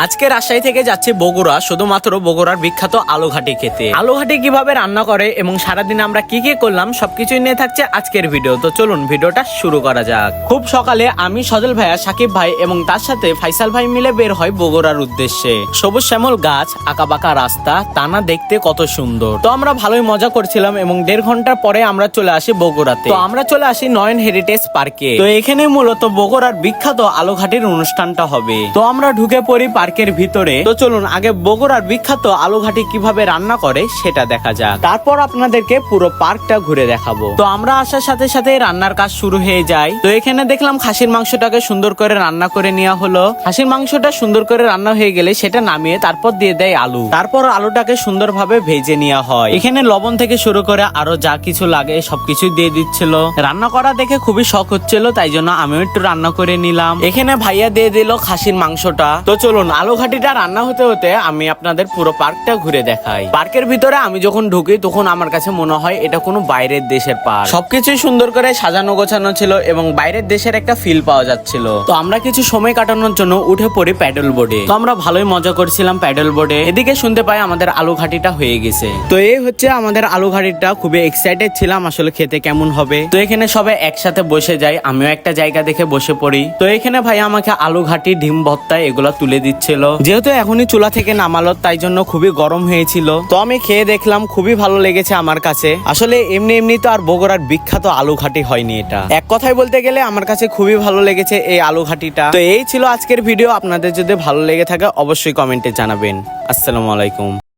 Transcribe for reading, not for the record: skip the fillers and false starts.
আজকে রাজশাহী থেকে যাচ্ছি বগুড়া, শুধুমাত্র বগুড়ার বিখ্যাত আলুঘাটি খেতে। আলুঘাটি কিভাবে রান্না করে এবং সারাদিন আমরা কি কি করলাম সবকিছুই নিয়ে থাকছে আজকের ভিডিও। তো চলুন ভিডিওটা শুরু করা যাক। খুব সকালে আমি, সজল ভাইয়া, সাকিব ভাই এবং তার সাথে ফাইসাল ভাই মিলে বের হয় বগুড়ার উদ্দেশ্যে। সবুজ শ্যামল গাছ, আঁকাবাঁকা রাস্তা, টানা দেখতে কত সুন্দর। তো আমরা ভালোই মজা করছিলাম এবং 1.5 ঘন্টা পরে আমরা চলে আসি বগুড়াতে। তো আমরা চলে আসি নয়ন হেরিটেজ পার্কে। তো এখানে মূলত বগুড়ার বিখ্যাত আলুঘাটির অনুষ্ঠানটা হবে। তো আমরা ঢুকে পড়ি পার্কের ভিতরে। তো চলুন আগে বগুড়ার বিখ্যাত আলুঘাটি কিভাবে রান্না করে সেটা দেখা যাক, তারপর আপনাদেরকে পুরো পার্কটা ঘুরে দেখাবো। তো আমরা আসার সাথে সাথে রান্নার কাজ শুরু হয়ে যায়। তো এখানে দেখলাম খাসির মাংসটাকে সুন্দর করে রান্না করে নেওয়া হলো। খাসির মাংসটা সুন্দর করে রান্না হয়ে গেলে সেটা নামিয়ে তারপর দিয়ে দেয় আলু। তারপর আলুটাকে সুন্দরভাবে ভেজে নেওয়া হয়। এখানে লবণ থেকে শুরু করে আরো যা কিছু লাগে সবকিছু দিয়ে দিচ্ছিল। রান্না করা দেখে খুবই শখ হচ্ছিল, তাই জন্য আমিও একটু রান্না করে নিলাম। এখানে ভাইয়া দিয়ে দিল খাসির মাংসটা। তো চলুন আলুঘাটিটা রান্না হতে হতে আমি আপনাদের পুরো পার্কটা ঘুরে দেখাই। পার্কের ভিতরে আমি যখন ঢুকি তখন আমার কাছে মনে হয় এটা কোনো বাইরের দেশের পার্ক। সবকিছুই সুন্দর করে সাজানো গোছানো ছিল এবং বাইরের দেশের একটা ফিল পাওয়া যাচ্ছিল। তো আমরা কিছু সময় কাটানোর জন্য উঠে পড়ি প্যাডেল বোর্ডে। তো আমরা ভালোই মজা করছিলাম প্যাডেল বোর্ডে। এদিকে শুনতে পাই আমাদের আলুঘাটিটা হয়ে গেছে। তো এই হচ্ছে আমাদের আলুঘাটিটা। খুবই এক্সাইটেড ছিলাম আসলে খেতে কেমন হবে। তো এখানে সবাই একসাথে বসে যাই, আমিও একটা জায়গা দেখে বসে পড়ি। তো এখানে ভাই আমাকে আলুঘাটি, ডিম ভর্তা এগুলা তুলে দিচ্ছিল। যেহেতু এখনই চুলা থেকে নামালো তাই জন্য খুবই গরম হয়েছিল। তো আমি খেয়ে দেখলাম, খুবই ভালো লেগেছে আমার কাছে। আসলে এমনি এমনি তো আর বগুড়ার বিখ্যাত আলুঘাটি হয়নি এটা। এক কথায় বলতে গেলে আমার কাছে খুবই ভালো লেগেছে এই আলুঘাটিটা। তো এই ছিল আজকের ভিডিও। আপনাদের যদি ভালো লেগে থাকে অবশ্যই কমেন্টে জানাবেন। আসসালামু আলাইকুম।